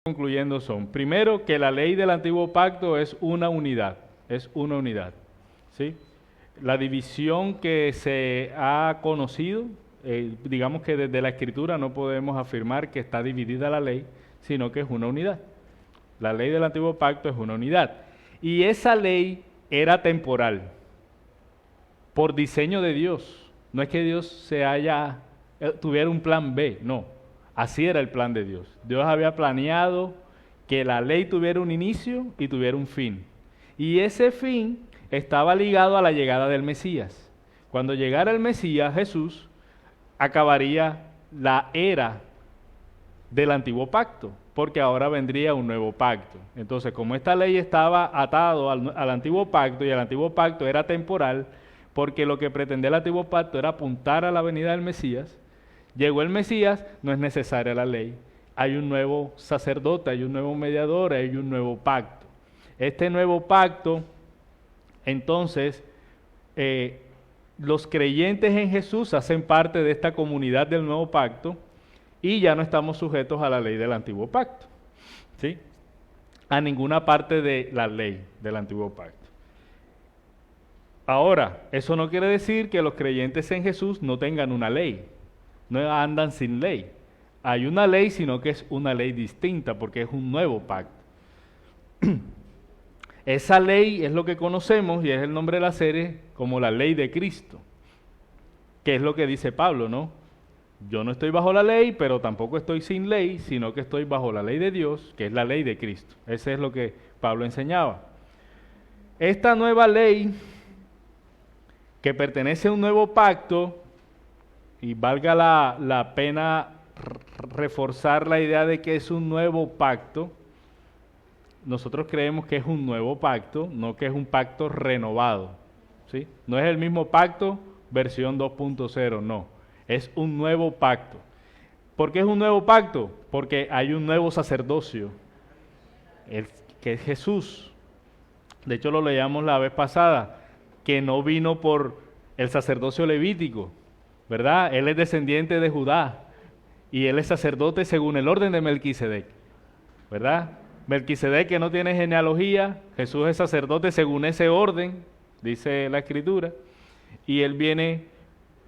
concluyendo son, primero, que la ley del antiguo pacto es una unidad, ¿sí? La división que se ha conocido, digamos que desde la Escritura no podemos afirmar que está dividida la ley, sino que es una unidad. La ley del antiguo pacto es una unidad. Y esa ley era temporal, por diseño de Dios. No es que Dios tuviera un plan B, no. Así era el plan de Dios. Dios había planeado que la ley tuviera un inicio y tuviera un fin. Y ese fin estaba ligado a la llegada del Mesías. Cuando llegara el Mesías, Jesús, acabaría la era del antiguo pacto, porque ahora vendría un nuevo pacto. Entonces, como esta ley estaba atado al antiguo pacto, y el antiguo pacto era temporal, porque lo que pretendía el antiguo pacto era apuntar a la venida del Mesías, llegó el Mesías, no es necesaria la ley. Hay un nuevo sacerdote, hay un nuevo mediador, hay un nuevo pacto. Este nuevo pacto, entonces, los creyentes en Jesús hacen parte de esta comunidad del nuevo pacto y ya no estamos sujetos a la ley del antiguo pacto, ¿sí? A ninguna parte de la ley del antiguo pacto. Ahora, eso no quiere decir que los creyentes en Jesús no tengan una ley, no andan sin ley. Hay una ley, sino que es una ley distinta, porque es un nuevo pacto. Esa ley es lo que conocemos, y es el nombre de la serie, como la ley de Cristo, que es lo que dice Pablo, ¿no? Yo no estoy bajo la ley, pero tampoco estoy sin ley, sino que estoy bajo la ley de Dios, que es la ley de Cristo. Ese es lo que Pablo enseñaba. Esta nueva ley, que pertenece a un nuevo pacto, y valga la pena reforzar la idea de que es un nuevo pacto, nosotros creemos que es un nuevo pacto, no que es un pacto renovado, ¿sí? No es el mismo pacto versión 2.0, no, es un nuevo pacto. ¿Por qué es un nuevo pacto? Porque hay un nuevo sacerdocio, que es Jesús. De hecho lo leíamos la vez pasada, que no vino por el sacerdocio levítico, ¿verdad? Él es descendiente de Judá y él es sacerdote según el orden de Melquisedec, ¿verdad? Melquisedec, que no tiene genealogía, Jesús es sacerdote según ese orden, dice la Escritura, y él viene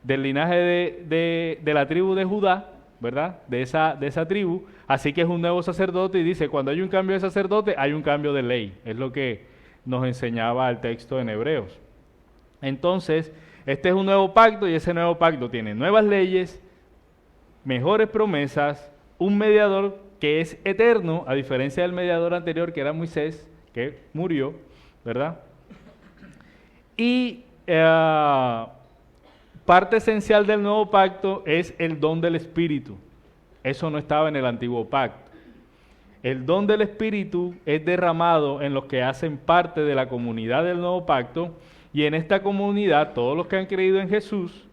del linaje de la tribu de Judá, ¿verdad? De esa tribu, así que es un nuevo sacerdote, y dice, cuando hay un cambio de sacerdote, hay un cambio de ley, es lo que nos enseñaba el texto en Hebreos. Entonces, este es un nuevo pacto, y ese nuevo pacto tiene nuevas leyes, mejores promesas, un mediador que es eterno, a diferencia del mediador anterior que era Moisés, que murió, ¿verdad? Y parte esencial del nuevo pacto es el don del Espíritu. Eso no estaba en el antiguo pacto. El don del Espíritu es derramado en los que hacen parte de la comunidad del nuevo pacto, y en esta comunidad todos los que han creído en Jesús,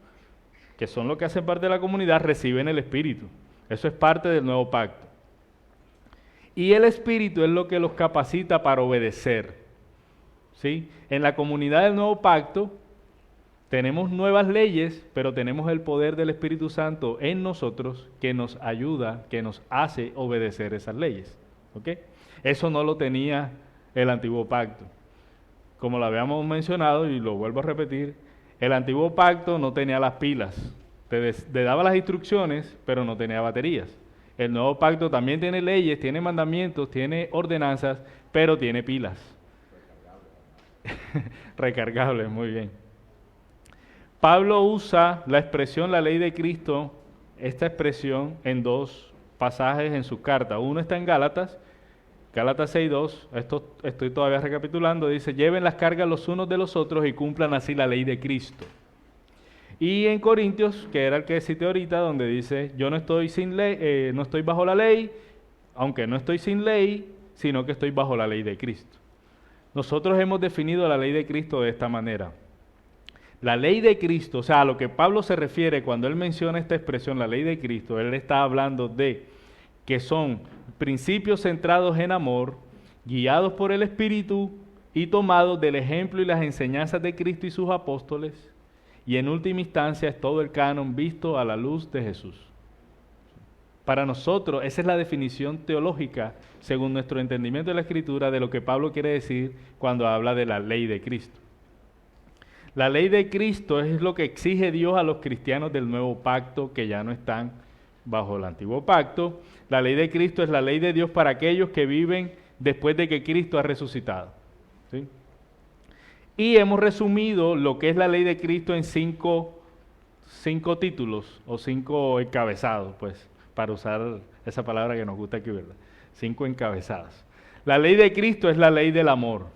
que son los que hacen parte de la comunidad, reciben el Espíritu. Eso es parte del nuevo pacto. Y el Espíritu es lo que los capacita para obedecer, ¿sí? En la comunidad del nuevo pacto tenemos nuevas leyes, pero tenemos el poder del Espíritu Santo en nosotros que nos ayuda, que nos hace obedecer esas leyes, ¿ok? Eso no lo tenía el antiguo pacto. Como lo habíamos mencionado, y lo vuelvo a repetir, el antiguo pacto no tenía las pilas, te daba las instrucciones, pero no tenía baterías. El nuevo pacto también tiene leyes, tiene mandamientos, tiene ordenanzas, pero tiene pilas. Recargables, muy bien. Pablo usa la expresión la ley de Cristo, esta expresión, en dos pasajes en su carta. Uno está en Gálatas 6:2, esto estoy todavía recapitulando, dice, lleven las cargas los unos de los otros y cumplan así la ley de Cristo. Y en Corintios, que era el que cité ahorita, donde dice, yo no estoy sin ley, no estoy bajo la ley, aunque no estoy sin ley, sino que estoy bajo la ley de Cristo. Nosotros hemos definido la ley de Cristo de esta manera. La ley de Cristo, o sea, a lo que Pablo se refiere cuando él menciona esta expresión, la ley de Cristo, él está hablando de que son principios centrados en amor, guiados por el Espíritu y tomados del ejemplo y las enseñanzas de Cristo y sus apóstoles, y en última instancia es todo el canon visto a la luz de Jesús. Para nosotros, esa es la definición teológica, según nuestro entendimiento de la Escritura, de lo que Pablo quiere decir cuando habla de la ley de Cristo. La ley de Cristo es lo que exige Dios a los cristianos del nuevo pacto que ya no están bajo el antiguo pacto. La ley de Cristo es la ley de Dios para aquellos que viven después de que Cristo ha resucitado. ¿Sí? Y hemos resumido lo que es la ley de Cristo en cinco títulos o 5 encabezados, pues, para usar esa palabra que nos gusta aquí, ¿verdad? 5 encabezados. La ley de Cristo es la ley del amor.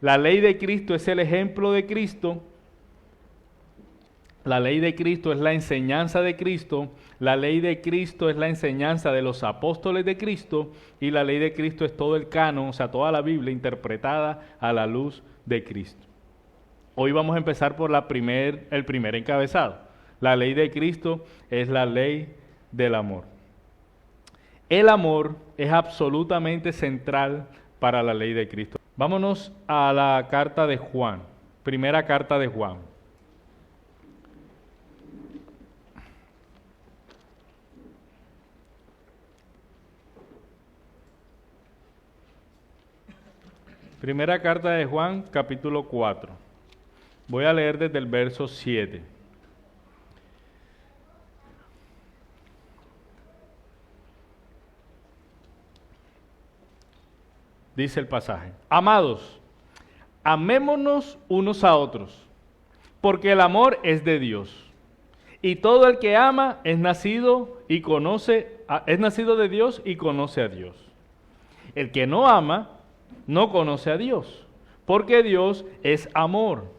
La ley de Cristo es el ejemplo de Cristo. La ley de Cristo es la enseñanza de Cristo. La ley de Cristo es la enseñanza de los apóstoles de Cristo. Y la ley de Cristo es todo el canon, o sea, toda la Biblia interpretada a la luz de Cristo. Hoy vamos a empezar por el primer encabezado. La ley de Cristo es la ley del amor. El amor es absolutamente central para la ley de Cristo. Vámonos a la carta de Juan, primera carta de Juan. Primera carta de Juan, capítulo 4. Voy a leer desde el verso 7. Dice el pasaje: Amados, amémonos unos a otros, porque el amor es de Dios. Y todo el que ama es nacido de Dios y conoce a Dios. El que no ama no conoce a Dios, porque Dios es amor.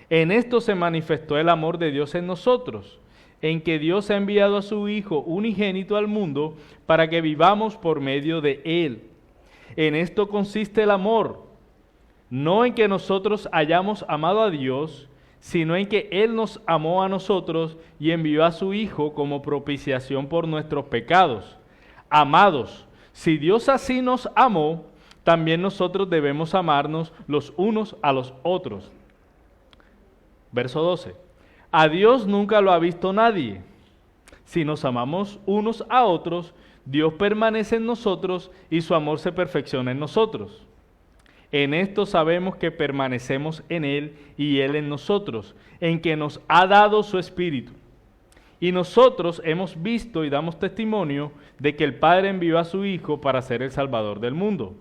En esto se manifestó el amor de Dios en nosotros, en que Dios ha enviado a su Hijo unigénito al mundo para que vivamos por medio de Él. En esto consiste el amor, no en que nosotros hayamos amado a Dios, sino en que Él nos amó a nosotros y envió a su Hijo como propiciación por nuestros pecados. Amados, si Dios así nos amó, también nosotros debemos amarnos los unos a los otros. Verso 12. A Dios nunca lo ha visto nadie. Si nos amamos unos a otros, Dios permanece en nosotros y su amor se perfecciona en nosotros. En esto sabemos que permanecemos en Él y Él en nosotros, en que nos ha dado su Espíritu. Y nosotros hemos visto y damos testimonio de que el Padre envió a su Hijo para ser el Salvador del mundo.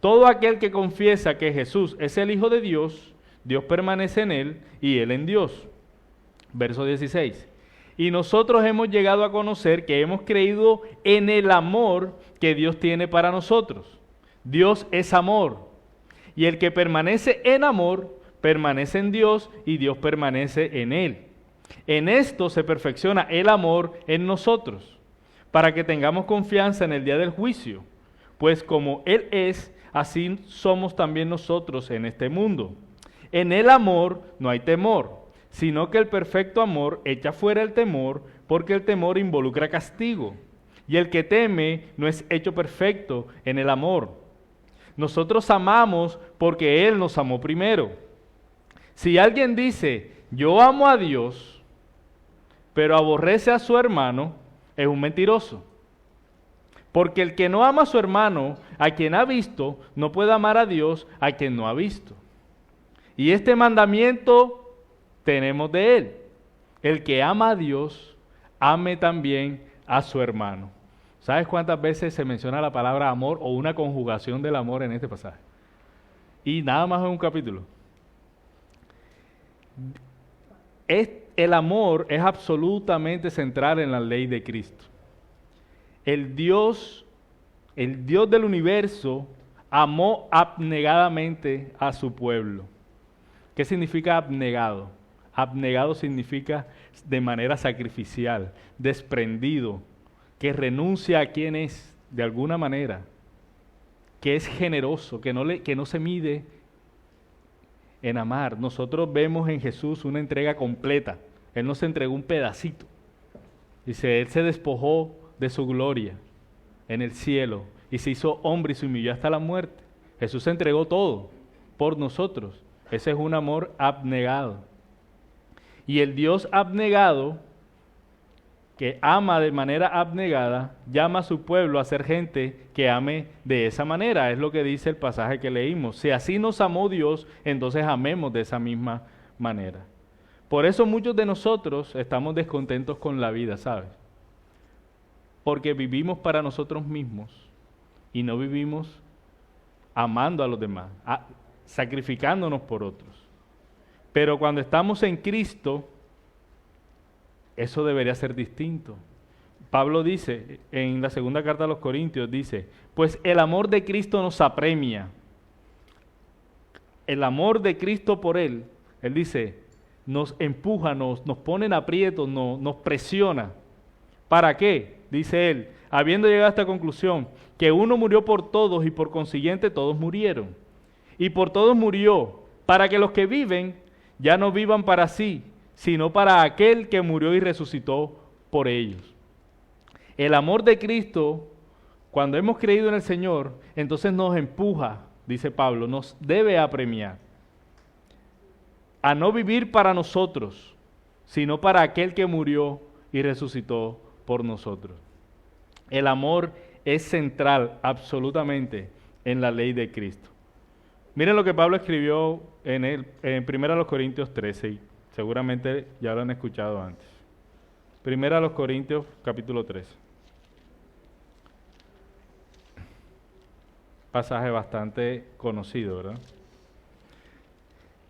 Todo aquel que confiesa que Jesús es el Hijo de Dios, Dios permanece en Él y Él en Dios. Verso 16. Y nosotros hemos llegado a conocer que hemos creído en el amor que Dios tiene para nosotros. Dios es amor. Y el que permanece en amor, permanece en Dios y Dios permanece en él. En esto se perfecciona el amor en nosotros, para que tengamos confianza en el día del juicio. Pues como Él es, así somos también nosotros en este mundo. En el amor no hay temor, sino que el perfecto amor echa fuera el temor, porque el temor involucra castigo. Y el que teme no es hecho perfecto en el amor. Nosotros amamos porque Él nos amó primero. Si alguien dice, yo amo a Dios, pero aborrece a su hermano, es un mentiroso. Porque el que no ama a su hermano, a quien ha visto, no puede amar a Dios, a quien no ha visto. Y este mandamiento tenemos de Él: el que ama a Dios, ame también a su hermano. ¿Sabes cuántas veces se menciona la palabra amor o una conjugación del amor en este pasaje? Y nada más en un capítulo. El amor es absolutamente central en la ley de Cristo. El Dios del universo amó abnegadamente a su pueblo. ¿Qué significa abnegado? Abnegado significa de manera sacrificial, desprendido, que renuncia a quien es de alguna manera, que es generoso, que no se mide en amar. Nosotros vemos en Jesús una entrega completa. Él no se entregó un pedacito. Dice, Él se despojó de su gloria en el cielo y se hizo hombre y se humilló hasta la muerte. Jesús se entregó todo por nosotros. Ese es un amor abnegado. Y el Dios abnegado que ama de manera abnegada, llama a su pueblo a ser gente que ame de esa manera. Es lo que dice el pasaje que leímos. Si así nos amó Dios, entonces amemos de esa misma manera. Por eso muchos de nosotros estamos descontentos con la vida, ¿sabes? Porque vivimos para nosotros mismos y no vivimos amando a los demás, sacrificándonos por otros. Pero cuando estamos en Cristo, eso debería ser distinto. Pablo dice, en la segunda carta a los Corintios, dice, pues el amor de Cristo nos apremia. El amor de Cristo por Él dice, nos empuja, nos pone en aprietos, nos presiona. ¿Para qué? Dice él, habiendo llegado a esta conclusión, que uno murió por todos y por consiguiente todos murieron. Y por todos murió, para que los que viven ya no vivan para sí, sino para aquel que murió y resucitó por ellos. El amor de Cristo, cuando hemos creído en el Señor, entonces nos empuja, dice Pablo, nos debe apremiar a no vivir para nosotros, sino para aquel que murió y resucitó por nosotros. El amor es central absolutamente en la ley de Cristo. Miren lo que Pablo escribió en 1 Corintios 13, y seguramente ya lo han escuchado antes. 1 Corintios capítulo 13. Pasaje bastante conocido, ¿verdad?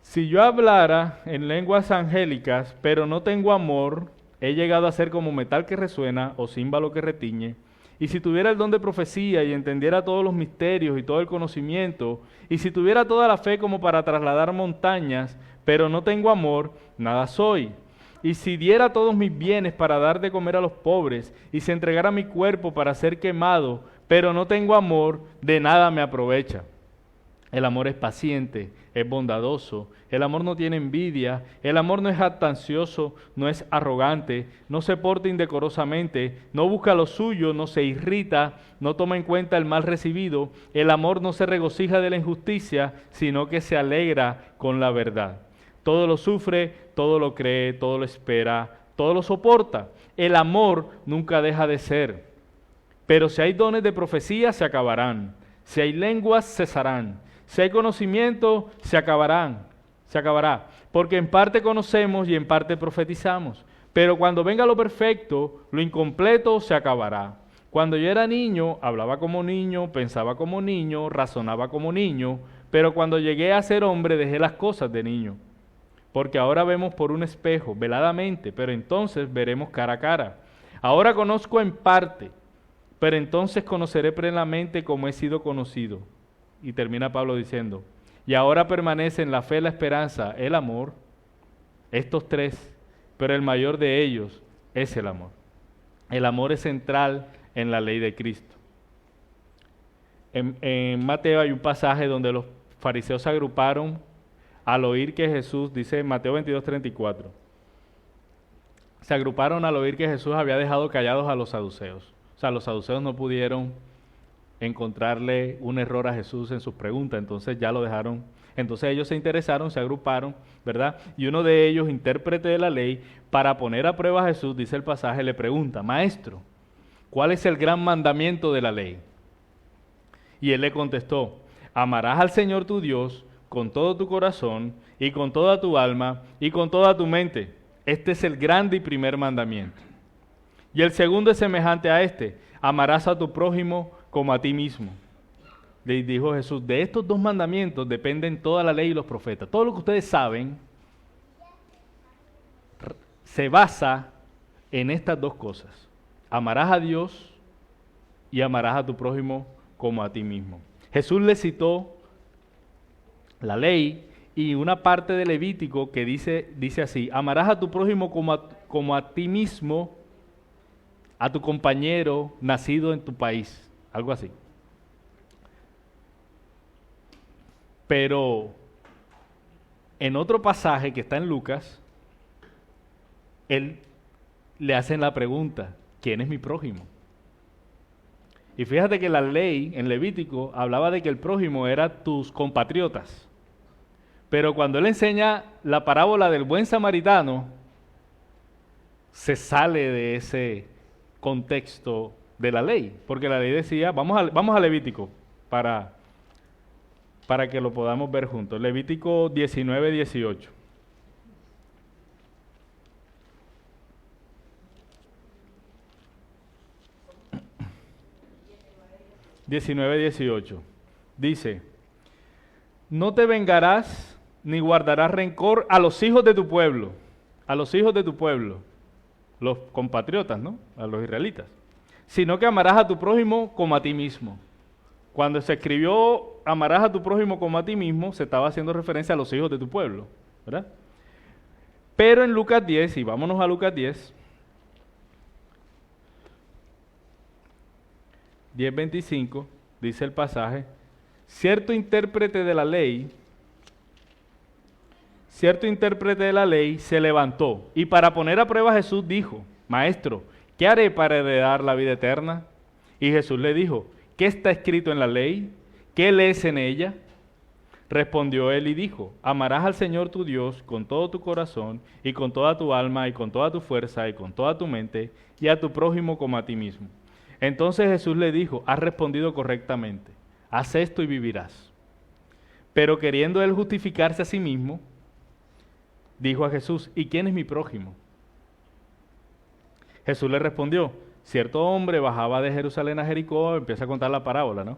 Si yo hablara en lenguas angélicas, pero no tengo amor, he llegado a ser como metal que resuena o címbalo que retiñe. Y si tuviera el don de profecía y entendiera todos los misterios y todo el conocimiento, y si tuviera toda la fe como para trasladar montañas, pero no tengo amor, nada soy. Y si diera todos mis bienes para dar de comer a los pobres, y si entregara mi cuerpo para ser quemado, pero no tengo amor, de nada me aprovecha. El amor es paciente, es bondadoso, el amor no tiene envidia, el amor no es jactancioso, no es arrogante, no se porta indecorosamente, no busca lo suyo, no se irrita, no toma en cuenta el mal recibido, el amor no se regocija de la injusticia, sino que se alegra con la verdad. Todo lo sufre, todo lo cree, todo lo espera, todo lo soporta. El amor nunca deja de ser. Pero si hay dones de profecía, se acabarán. Si hay lenguas, cesarán. Si hay conocimiento, se acabará. Porque en parte conocemos y en parte profetizamos. Pero cuando venga lo perfecto, lo incompleto se acabará. Cuando yo era niño, hablaba como niño, pensaba como niño, razonaba como niño. Pero cuando llegué a ser hombre, dejé las cosas de niño. Porque ahora vemos por un espejo, veladamente, pero entonces veremos cara a cara. Ahora conozco en parte, pero entonces conoceré plenamente como he sido conocido. Y termina Pablo diciendo, y ahora permanecen la fe, la esperanza, el amor, estos tres, pero el mayor de ellos es el amor. El amor es central en la ley de Cristo. En Mateo hay un pasaje donde los fariseos se agruparon al oír que Jesús, dice Mateo 22:34, se agruparon al oír que Jesús había dejado callados a los saduceos. O sea, los saduceos no pudieron encontrarle un error a Jesús en sus preguntas, entonces ya lo dejaron. Entonces ellos se interesaron, se agruparon, ¿verdad? Y uno de ellos, intérprete de la ley, para poner a prueba a Jesús, dice el pasaje, le pregunta, Maestro, ¿cuál es el gran mandamiento de la ley? Y él le contestó, amarás al Señor tu Dios con todo tu corazón y con toda tu alma y con toda tu mente. Este es el grande y primer mandamiento. Y el segundo es semejante a este, amarás a tu prójimo como a ti mismo. Le dijo Jesús, de estos dos mandamientos dependen toda la ley y los profetas. Todo lo que ustedes saben se basa en estas dos cosas. Amarás a Dios y amarás a tu prójimo como a ti mismo. Jesús le citó la ley y una parte de Levítico que dice así, amarás a tu prójimo como a ti mismo, a tu compañero nacido en tu país, algo así. Pero en otro pasaje que está en Lucas, él le hacen la pregunta, ¿quién es mi prójimo? Y fíjate que la ley en Levítico hablaba de que el prójimo era tus compatriotas. Pero cuando él enseña la parábola del buen samaritano, se sale de ese contexto de la ley, porque la ley decía, vamos a Levítico para que lo podamos ver juntos. Levítico 19, 18. Dice, no te vengarás ni guardarás rencor a los hijos de tu pueblo, los compatriotas, ¿no? A los israelitas, sino que amarás a tu prójimo como a ti mismo. Cuando se escribió amarás a tu prójimo como a ti mismo, se estaba haciendo referencia a los hijos de tu pueblo, ¿verdad? Pero en Lucas 10, y vámonos a Lucas 10, 10:25, dice el pasaje, cierto intérprete de la ley se levantó y para poner a prueba a Jesús dijo, Maestro, ¿qué haré para heredar la vida eterna? Y Jesús le dijo, ¿qué está escrito en la ley? ¿Qué lees en ella? Respondió él y dijo, amarás al Señor tu Dios con todo tu corazón y con toda tu alma y con toda tu fuerza y con toda tu mente y a tu prójimo como a ti mismo. Entonces Jesús le dijo, has respondido correctamente, haz esto y vivirás. Pero queriendo él justificarse a sí mismo, dijo a Jesús, ¿y quién es mi prójimo? Jesús le respondió, cierto hombre bajaba de Jerusalén a Jericó, empieza a contar la parábola, ¿no?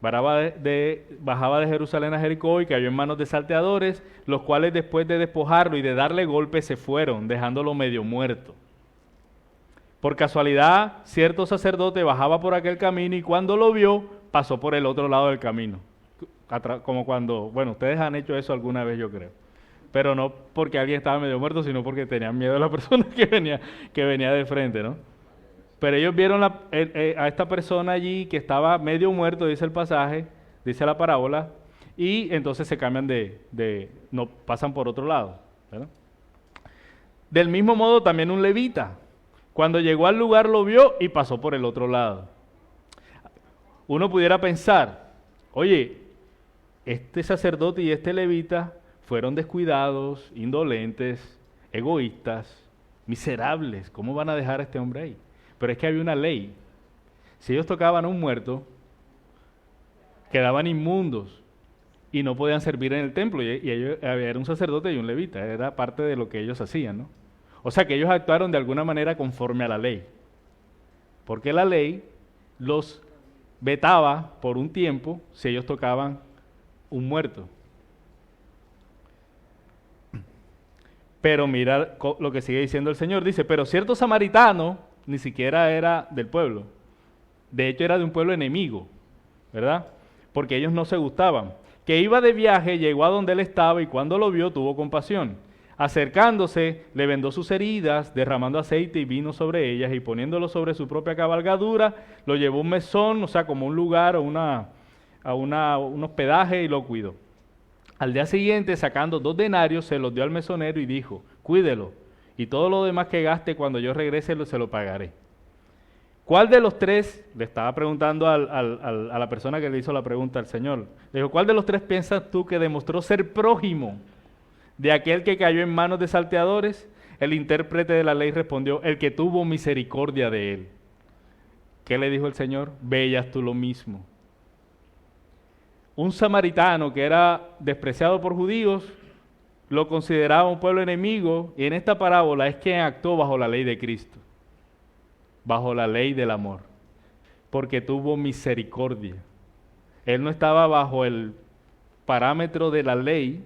Bajaba de Jerusalén a Jericó y cayó en manos de salteadores, los cuales después de despojarlo y de darle golpes se fueron, dejándolo medio muerto. Por casualidad, cierto sacerdote bajaba por aquel camino y cuando lo vio, pasó por el otro lado del camino. Como cuando, bueno, ustedes han hecho eso alguna vez, yo creo. Pero no porque alguien estaba medio muerto, sino porque tenían miedo a la persona que venía de frente, ¿no? Pero ellos vieron a esta persona allí que estaba medio muerto, dice el pasaje, dice la parábola, y entonces se cambian no pasan por otro lado, ¿verdad? Del mismo modo también un levita, cuando llegó al lugar lo vio y pasó por el otro lado. Uno pudiera pensar, oye, este sacerdote y este levita fueron descuidados, indolentes, egoístas, miserables. ¿Cómo van a dejar a este hombre ahí? Pero es que había una ley. Si ellos tocaban a un muerto, quedaban inmundos y no podían servir en el templo. Y ellos, era un sacerdote y un levita, era parte de lo que ellos hacían, ¿no? O sea que ellos actuaron de alguna manera conforme a la ley. Porque la ley los vetaba por un tiempo si ellos tocaban un muerto. Pero mira lo que sigue diciendo el Señor. Dice, pero cierto samaritano ni siquiera era del pueblo. De hecho era de un pueblo enemigo, ¿verdad? Porque ellos no se gustaban. Que iba de viaje, llegó a donde él estaba y cuando lo vio tuvo compasión. Acercándose, le vendó sus heridas, derramando aceite y vino sobre ellas y poniéndolo sobre su propia cabalgadura, lo llevó a un mesón, o sea, como un lugar o un hospedaje y lo cuidó. Al día siguiente, sacando 2 denarios, se los dio al mesonero y dijo, cuídelo, y todo lo demás que gaste cuando yo regrese se lo pagaré. ¿Cuál de los 3, le estaba preguntando a la persona que le hizo la pregunta al Señor, le dijo, ¿cuál de los 3 piensas tú que demostró ser prójimo de aquel que cayó en manos de salteadores? El intérprete de la ley respondió, el que tuvo misericordia de él. ¿Qué le dijo el Señor? Ve y haz tú lo mismo. Un samaritano que era despreciado por judíos, lo consideraba un pueblo enemigo, y en esta parábola es quien actuó bajo la ley de Cristo, bajo la ley del amor, porque tuvo misericordia. Él no estaba bajo el parámetro de la ley,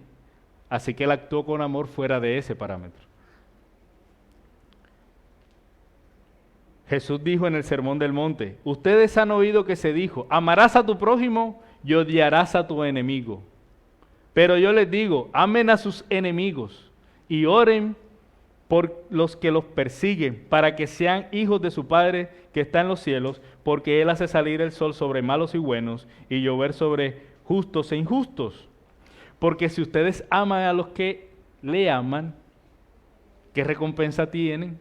así que él actuó con amor fuera de ese parámetro. Jesús dijo en el Sermón del Monte, ustedes han oído que se dijo, amarás a tu prójimo y odiarás a tu enemigo. Pero yo les digo, amen a sus enemigos y oren por los que los persiguen, para que sean hijos de su Padre que está en los cielos, porque Él hace salir el sol sobre malos y buenos y llover sobre justos e injustos. Porque si ustedes aman a los que le aman, ¿qué recompensa tienen?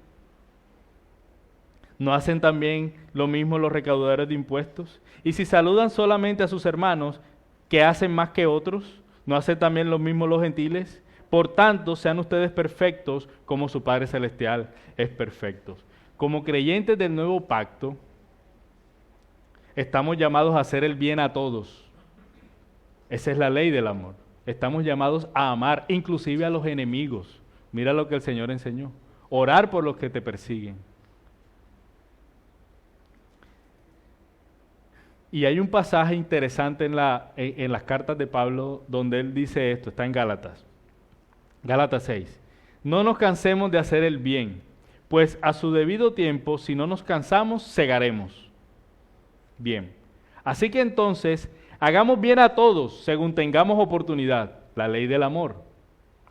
¿No hacen también lo mismo los recaudadores de impuestos? Y si saludan solamente a sus hermanos, ¿qué hacen más que otros? ¿No hacen también lo mismo los gentiles? Por tanto, sean ustedes perfectos como su Padre Celestial es perfecto. Como creyentes del nuevo pacto, estamos llamados a hacer el bien a todos. Esa es la ley del amor. Estamos llamados a amar, inclusive a los enemigos. Mira lo que el Señor enseñó. Orar por los que te persiguen. Y hay un pasaje interesante en las cartas de Pablo donde él dice esto, está en Gálatas. Gálatas 6. No nos cansemos de hacer el bien, pues a su debido tiempo, si no nos cansamos, segaremos. Bien. Así que entonces, hagamos bien a todos según tengamos oportunidad. La ley del amor.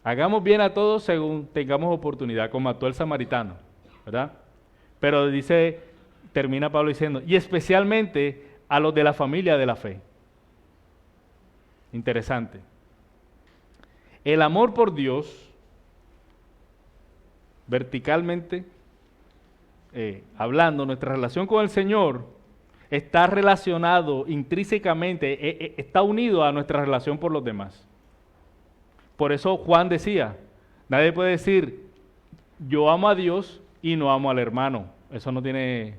Hagamos bien a todos según tengamos oportunidad, como actuó el samaritano, ¿verdad? Pero termina Pablo diciendo, y especialmente a los de la familia de la fe. Interesante. El amor por Dios, verticalmente hablando, nuestra relación con el Señor está relacionado intrínsecamente, está unido a nuestra relación por los demás. Por eso Juan decía, nadie puede decir, yo amo a Dios y no amo al hermano. Eso no tiene,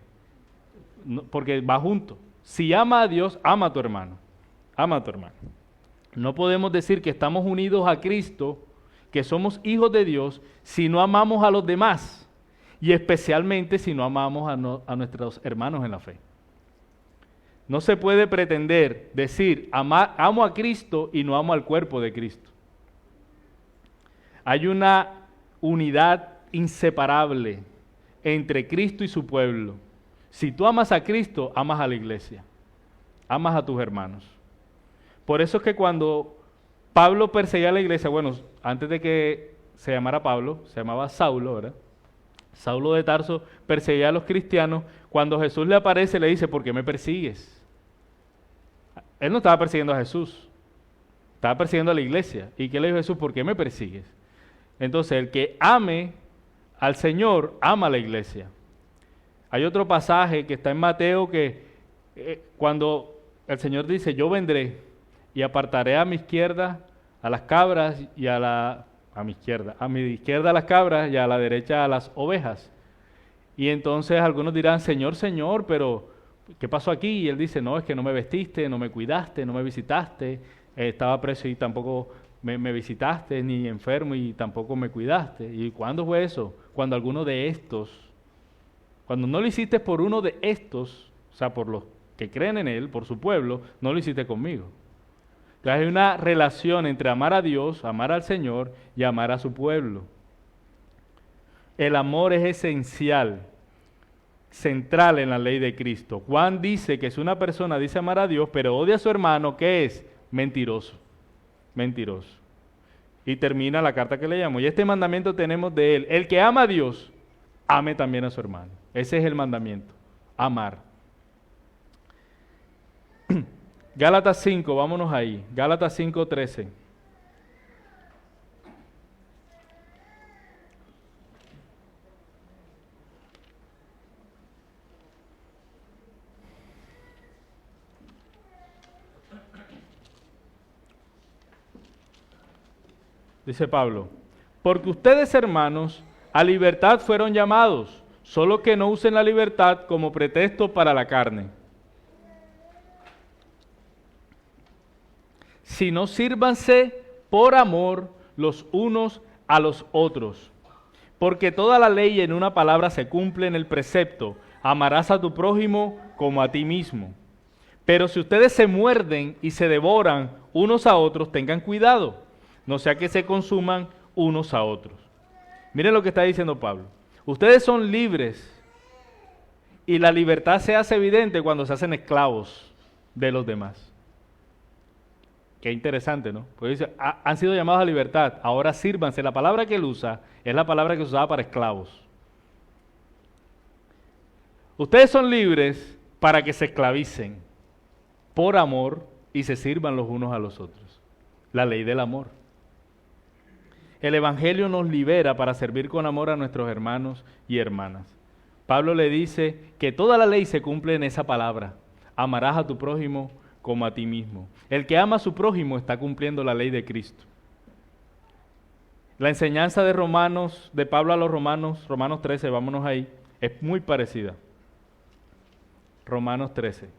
porque va junto. Si ama a Dios, ama a tu hermano. Ama a tu hermano. No podemos decir que estamos unidos a Cristo, que somos hijos de Dios, si no amamos a los demás, y especialmente si no amamos a nuestros hermanos en la fe. No se puede pretender decir, amo a Cristo y no amo al cuerpo de Cristo. Hay una unidad inseparable entre Cristo y su pueblo. Si tú amas a Cristo, amas a la iglesia, amas a tus hermanos. Por eso es que cuando Pablo perseguía a la iglesia, bueno, antes de que se llamara Pablo, se llamaba Saulo, ¿verdad? Saulo de Tarso perseguía a los cristianos. Cuando Jesús le aparece, le dice, ¿por qué me persigues? Él no estaba persiguiendo a Jesús, estaba persiguiendo a la iglesia. ¿Y qué le dijo Jesús? ¿Por qué me persigues? Entonces, el que ame al Señor, ama a la iglesia. Hay otro pasaje que está en Mateo que cuando el Señor dice, yo vendré y apartaré a mi izquierda a las cabras y a mi izquierda a las cabras y a la derecha a las ovejas. Y entonces algunos dirán, Señor, Señor, pero ¿qué pasó aquí? Y él dice, no, es que no me vestiste, no me cuidaste, no me visitaste, estaba preso y tampoco me visitaste, ni enfermo y tampoco me cuidaste. ¿Y cuándo fue eso? Cuando alguno de estos, cuando no lo hiciste por uno de estos, o sea, por los que creen en él, por su pueblo, no lo hiciste conmigo. Entonces hay una relación entre amar a Dios, amar al Señor y amar a su pueblo. El amor es esencial, central en la ley de Cristo. Juan dice que si una persona dice amar a Dios, pero odia a su hermano, ¿qué es? Mentiroso. Mentiroso. Y termina la carta que le llamo. Y este mandamiento tenemos de él. El que ama a Dios, ame también a su hermano. Ese es el mandamiento. Amar. Gálatas 5, vámonos ahí. Gálatas 5:13. Dice Pablo, porque ustedes, hermanos, a libertad fueron llamados, solo que no usen la libertad como pretexto para la carne. Sino sírvanse por amor los unos a los otros. Porque toda la ley en una palabra se cumple en el precepto, amarás a tu prójimo como a ti mismo. Pero si ustedes se muerden y se devoran unos a otros, tengan cuidado, no sea que se consuman unos a otros. Miren lo que está diciendo Pablo. Ustedes son libres y la libertad se hace evidente cuando se hacen esclavos de los demás. Qué interesante, ¿no? Pues dice, han sido llamados a libertad, ahora sírvanse. La palabra que él usa es la palabra que se usaba para esclavos. Ustedes son libres para que se esclavicen por amor y se sirvan los unos a los otros. La ley del amor. El Evangelio nos libera para servir con amor a nuestros hermanos y hermanas. Pablo le dice que toda la ley se cumple en esa palabra. Amarás a tu prójimo como a ti mismo. El que ama a su prójimo está cumpliendo la ley de Cristo. La enseñanza de Romanos, de Pablo a los Romanos, Romanos 13, vámonos ahí, es muy parecida. Romanos 13.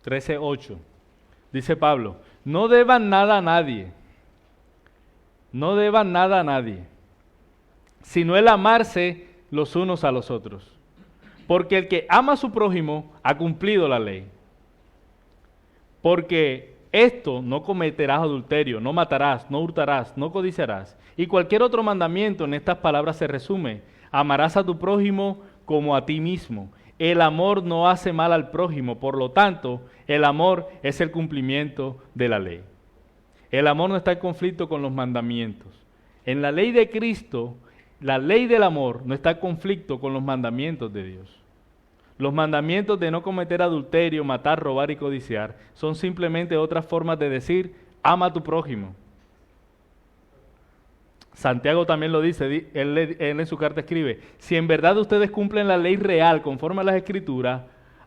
(13:8) Dice Pablo, no deban nada a nadie, no deban nada a nadie, sino el amarse los unos a los otros. Porque el que ama a su prójimo ha cumplido la ley. Porque esto, no cometerás adulterio, no matarás, no hurtarás, no codiciarás. Y cualquier otro mandamiento en estas palabras se resume. Amarás a tu prójimo como a ti mismo. El amor no hace mal al prójimo, por lo tanto, el amor es el cumplimiento de la ley. El amor no está en conflicto con los mandamientos. En la ley de Cristo, la ley del amor no está en conflicto con los mandamientos de Dios. Los mandamientos de no cometer adulterio, matar, robar y codiciar son simplemente otras formas de decir, ama a tu prójimo. Santiago también lo dice, él en su carta escribe, si en verdad ustedes cumplen la ley real conforme a las Escrituras,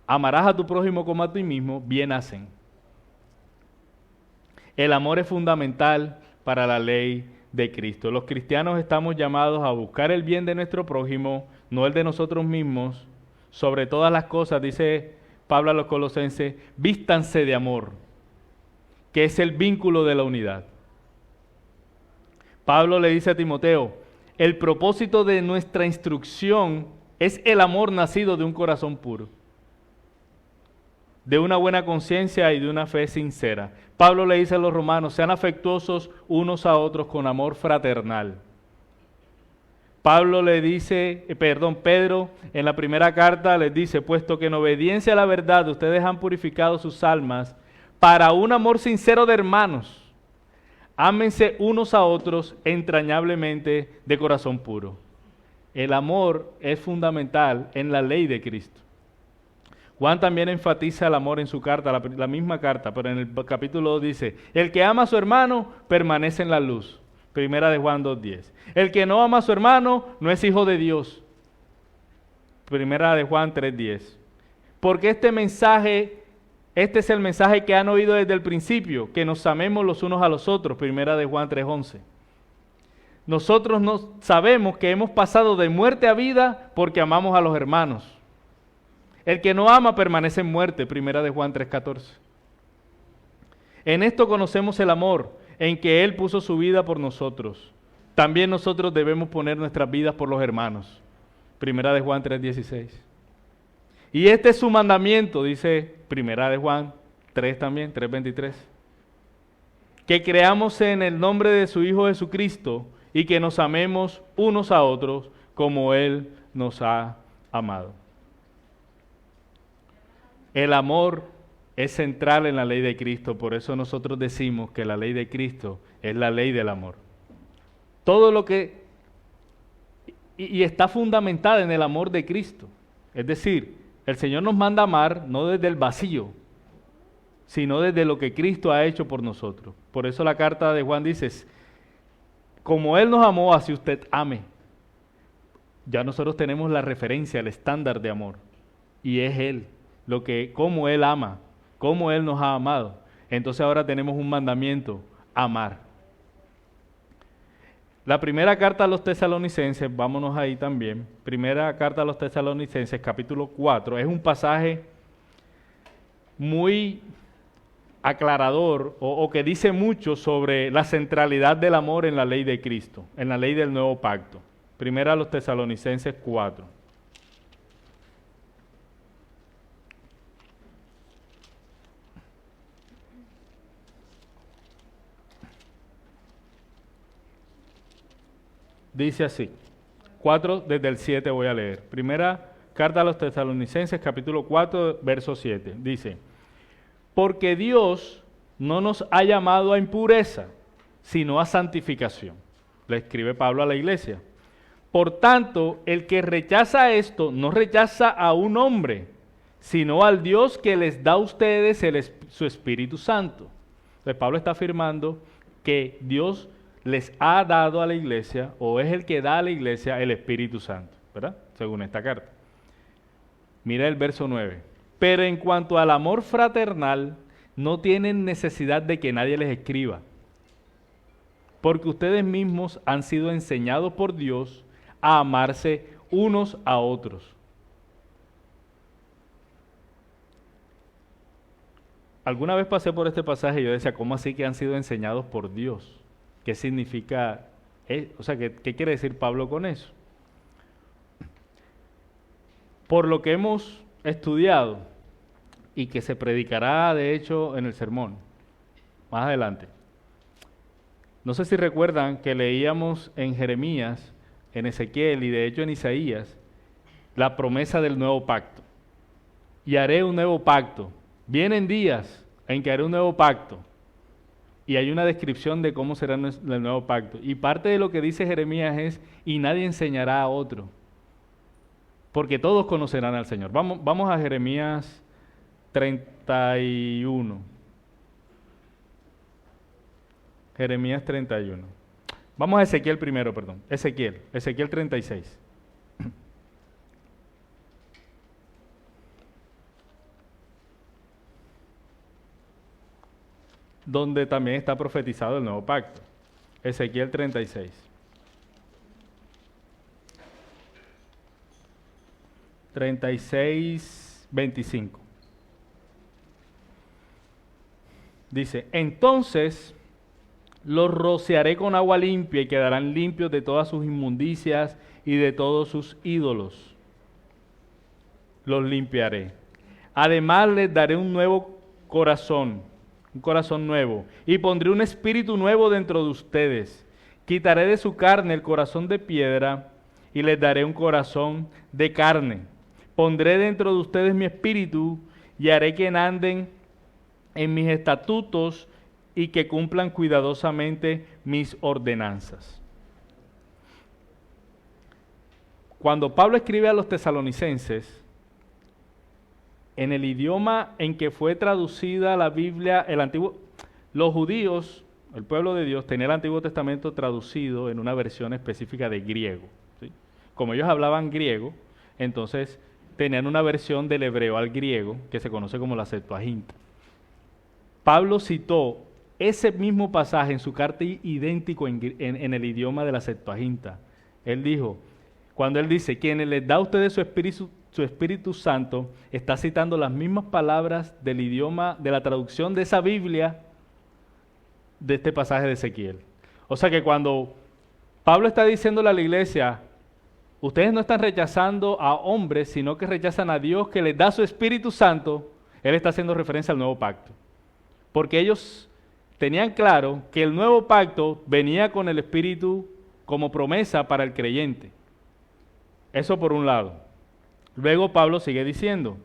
amarás a tu prójimo como a ti mismo, bien hacen. El amor es fundamental para la ley de Cristo. Los cristianos estamos llamados a buscar el bien de nuestro prójimo, no el de nosotros mismos. Sobre todas las cosas, dice Pablo a los Colosenses, vístanse de amor, que es el vínculo de la unidad. Pablo le dice a Timoteo, el propósito de nuestra instrucción es el amor nacido de un corazón puro, de una buena conciencia y de una fe sincera. Pablo le dice a los romanos, sean afectuosos unos a otros con amor fraternal. Pedro en la primera carta les dice, puesto que en obediencia a la verdad ustedes han purificado sus almas para un amor sincero de hermanos, ámense unos a otros entrañablemente de corazón puro. El amor es fundamental en la ley de Cristo. Juan también enfatiza el amor en su carta, la misma carta, pero en el capítulo 2 dice, el que ama a su hermano permanece en la luz. Primera de Juan 2:10. El que no ama a su hermano no es hijo de Dios. Primera de Juan 3:10. Porque este es el mensaje que han oído desde el principio, que nos amemos los unos a los otros. Primera de Juan 3:11. Nosotros no sabemos que hemos pasado de muerte a vida porque amamos a los hermanos. El que no ama permanece en muerte. Primera de Juan 3:14. En esto conocemos el amor, en que Él puso su vida por nosotros. También nosotros debemos poner nuestras vidas por los hermanos. Primera de Juan 3:16. Y este es su mandamiento, dice Primera de Juan 3 también, 3:23. Que creamos en el nombre de su Hijo Jesucristo y que nos amemos unos a otros como Él nos ha amado. El amor es central en la ley de Cristo, por eso nosotros decimos que la ley de Cristo es la ley del amor. Todo lo que... Y está fundamentada en el amor de Cristo. Es decir, el Señor nos manda amar no desde el vacío, sino desde lo que Cristo ha hecho por nosotros. Por eso la carta de Juan dice, como Él nos amó, así usted ame. Ya nosotros tenemos la referencia, el estándar de amor. Y es Él, cómo Él ama, cómo Él nos ha amado. Entonces ahora tenemos un mandamiento, amar. La primera carta a los tesalonicenses, vámonos ahí también, primera carta a los tesalonicenses, capítulo 4, es un pasaje muy aclarador o que dice mucho sobre la centralidad del amor en la ley de Cristo, en la ley del nuevo pacto. Primera a los tesalonicenses 4. Dice así, 4 desde el 7 voy a leer. Primera carta a los tesalonicenses, capítulo 4, verso 7. Dice, porque Dios no nos ha llamado a impureza, sino a santificación. Le escribe Pablo a la iglesia. Por tanto, el que rechaza esto, no rechaza a un hombre, sino al Dios que les da a ustedes su Espíritu Santo. Entonces Pablo está afirmando que Dios les ha dado a la iglesia, o es el que da a la iglesia el Espíritu Santo, ¿verdad? Según esta carta. Mira el verso 9. Pero en cuanto al amor fraternal, no tienen necesidad de que nadie les escriba, porque ustedes mismos han sido enseñados por Dios a amarse unos a otros. Alguna vez pasé por este pasaje y yo decía, ¿cómo así que han sido enseñados por Dios? ¿Qué significa? ¿Qué quiere decir Pablo con eso? Por lo que hemos estudiado y que se predicará de hecho en el sermón, más adelante. No sé si recuerdan que leíamos en Jeremías, en Ezequiel y de hecho en Isaías, la promesa del nuevo pacto. Y haré un nuevo pacto. Vienen días en que haré un nuevo pacto. Y hay una descripción de cómo será el nuevo pacto. Y parte de lo que dice Jeremías es, y nadie enseñará a otro, porque todos conocerán al Señor. Vamos a Jeremías 31. Jeremías 31. Vamos a Ezequiel primero, perdón. Ezequiel 36. Donde también está profetizado el nuevo pacto. Ezequiel 36. 36:25. Dice, entonces los rociaré con agua limpia y quedarán limpios de todas sus inmundicias y de todos sus ídolos. Los limpiaré. Además les daré un nuevo corazón, un corazón nuevo, y pondré un espíritu nuevo dentro de ustedes. Quitaré de su carne el corazón de piedra y les daré un corazón de carne. Pondré dentro de ustedes mi espíritu y haré que anden en mis estatutos y que cumplan cuidadosamente mis ordenanzas. Cuando Pablo escribe a los tesalonicenses, en el idioma en que fue traducida la Biblia, los judíos, el pueblo de Dios, tenía el Antiguo Testamento traducido en una versión específica de griego, ¿sí? Como ellos hablaban griego, entonces tenían una versión del hebreo al griego que se conoce como la Septuaginta. Pablo citó ese mismo pasaje en su carta idéntico en el idioma de la Septuaginta. Él dijo, cuando él dice, quien les da a ustedes su Espíritu Santo, está citando las mismas palabras del idioma, de la traducción de esa Biblia, de este pasaje de Ezequiel. O sea que cuando Pablo está diciéndole a la iglesia, ustedes no están rechazando a hombres, sino que rechazan a Dios que les da su Espíritu Santo, él está haciendo referencia al nuevo pacto. Porque ellos tenían claro que el nuevo pacto venía con el Espíritu como promesa para el creyente. Eso por un lado. Luego Pablo sigue diciendo,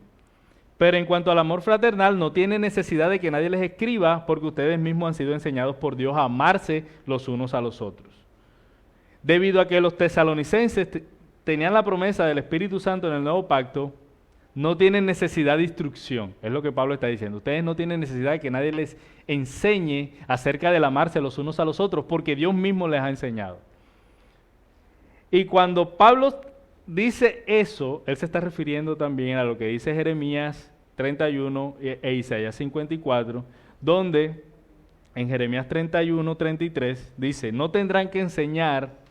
pero en cuanto al amor fraternal, no tiene necesidad de que nadie les escriba, porque ustedes mismos han sido enseñados por Dios a amarse los unos a los otros. Debido a que los tesalonicenses tenían la promesa del Espíritu Santo en el nuevo pacto, no tienen necesidad de instrucción, es lo que Pablo está diciendo. Ustedes no tienen necesidad de que nadie les enseñe acerca del amarse los unos a los otros, porque Dios mismo les ha enseñado. Y cuando Pablo dice eso, él se está refiriendo también a lo que dice Jeremías 31 e Isaías 54, donde en Jeremías 31:33 dice, no tendrán que enseñar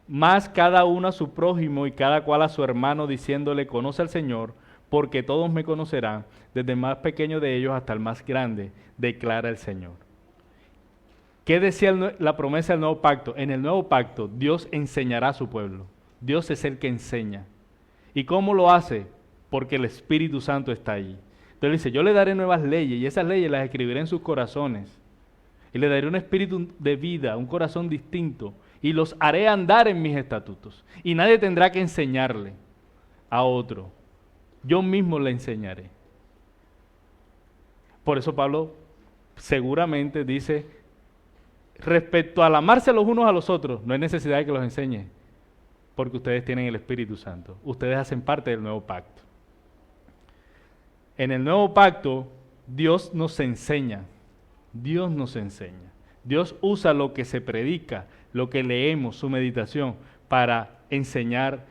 más cada uno a su prójimo y cada cual a su hermano, diciéndole, conoce al Señor, porque todos me conocerán, desde el más pequeño de ellos hasta el más grande, declara el Señor. ¿Qué decía la promesa del nuevo pacto? En el nuevo pacto, Dios enseñará a su pueblo. Dios es el que enseña. ¿Y cómo lo hace? Porque el Espíritu Santo está allí. Entonces dice, yo le daré nuevas leyes, y esas leyes las escribiré en sus corazones. Y le daré un espíritu de vida, un corazón distinto, y los haré andar en mis estatutos. Y nadie tendrá que enseñarle a otro. Yo mismo le enseñaré. Por eso Pablo seguramente dice, respecto al amarse los unos a los otros, no hay necesidad de que los enseñe, porque ustedes tienen el Espíritu Santo. Ustedes hacen parte del nuevo pacto. En el nuevo pacto, Dios nos enseña. Dios nos enseña. Dios usa lo que se predica, lo que leemos, su meditación, para enseñar,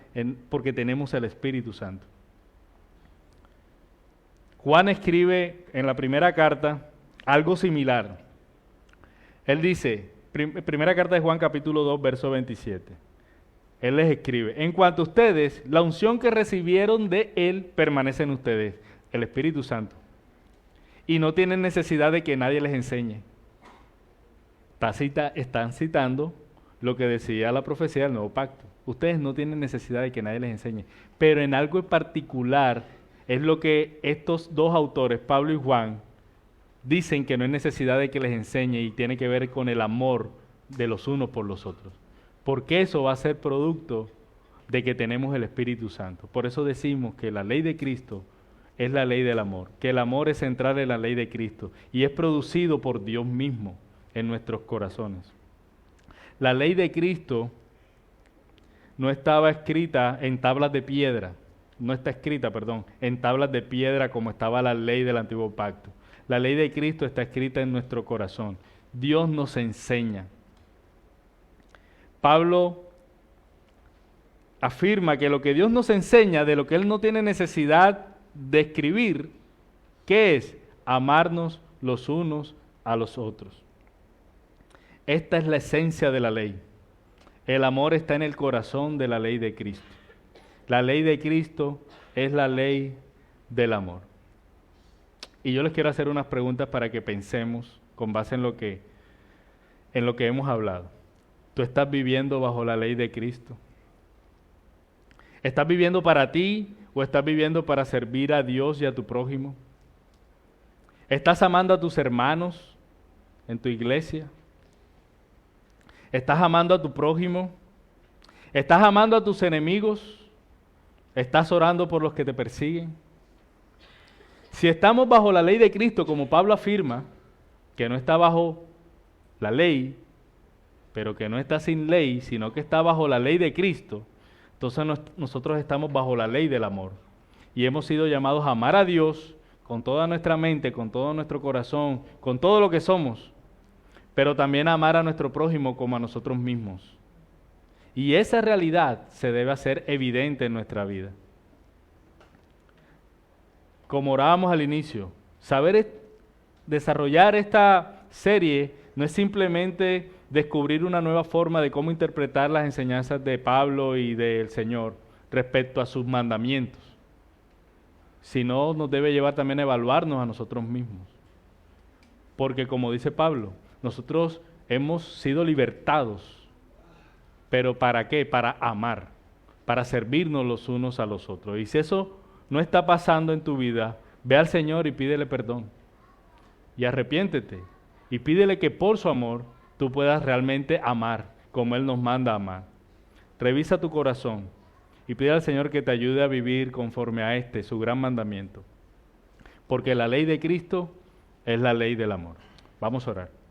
porque tenemos el Espíritu Santo. Juan escribe en la primera carta algo similar. Él dice, primera carta de Juan capítulo 2, verso 27. Él les escribe, en cuanto a ustedes, la unción que recibieron de Él permanece en ustedes, el Espíritu Santo. Y no tienen necesidad de que nadie les enseñe. Están citando lo que decía la profecía del Nuevo Pacto. Ustedes no tienen necesidad de que nadie les enseñe. Pero en algo en particular es lo que estos dos autores, Pablo y Juan, dicen que no hay necesidad de que les enseñe y tiene que ver con el amor de los unos por los otros. Porque eso va a ser producto de que tenemos el Espíritu Santo. Por eso decimos que la ley de Cristo es la ley del amor, que el amor es central en la ley de Cristo y es producido por Dios mismo en nuestros corazones. La ley de Cristo no estaba escrita en tablas de piedra, en tablas de piedra como estaba la ley del Antiguo Pacto. La ley de Cristo está escrita en nuestro corazón. Dios nos enseña. Pablo afirma que lo que Dios nos enseña, de lo que Él no tiene necesidad de escribir, ¿qué es? Amarnos los unos a los otros. Esta es la esencia de la ley. El amor está en el corazón de la ley de Cristo. La ley de Cristo es la ley del amor. Y yo les quiero hacer unas preguntas para que pensemos con base en lo que hemos hablado. ¿Tú estás viviendo bajo la ley de Cristo? ¿Estás viviendo para ti o estás viviendo para servir a Dios y a tu prójimo? ¿Estás amando a tus hermanos en tu iglesia? ¿Estás amando a tu prójimo? ¿Estás amando a tus enemigos? ¿Estás orando por los que te persiguen? Si estamos bajo la ley de Cristo, como Pablo afirma, que no está bajo la ley, pero que no está sin ley, sino que está bajo la ley de Cristo, entonces nosotros estamos bajo la ley del amor. Y hemos sido llamados a amar a Dios con toda nuestra mente, con todo nuestro corazón, con todo lo que somos, pero también a amar a nuestro prójimo como a nosotros mismos. Y esa realidad se debe hacer evidente en nuestra vida. Como orábamos al inicio, desarrollar esta serie no es simplemente descubrir una nueva forma de cómo interpretar las enseñanzas de Pablo y del Señor respecto a sus mandamientos, sino nos debe llevar también a evaluarnos a nosotros mismos. Porque como dice Pablo, nosotros hemos sido libertados, pero ¿para qué? Para amar, para servirnos los unos a los otros. Y si eso no está pasando en tu vida, ve al Señor y pídele perdón. Y arrepiéntete. Y pídele que por su amor tú puedas realmente amar como Él nos manda a amar. Revisa tu corazón y pide al Señor que te ayude a vivir conforme a su gran mandamiento. Porque la ley de Cristo es la ley del amor. Vamos a orar.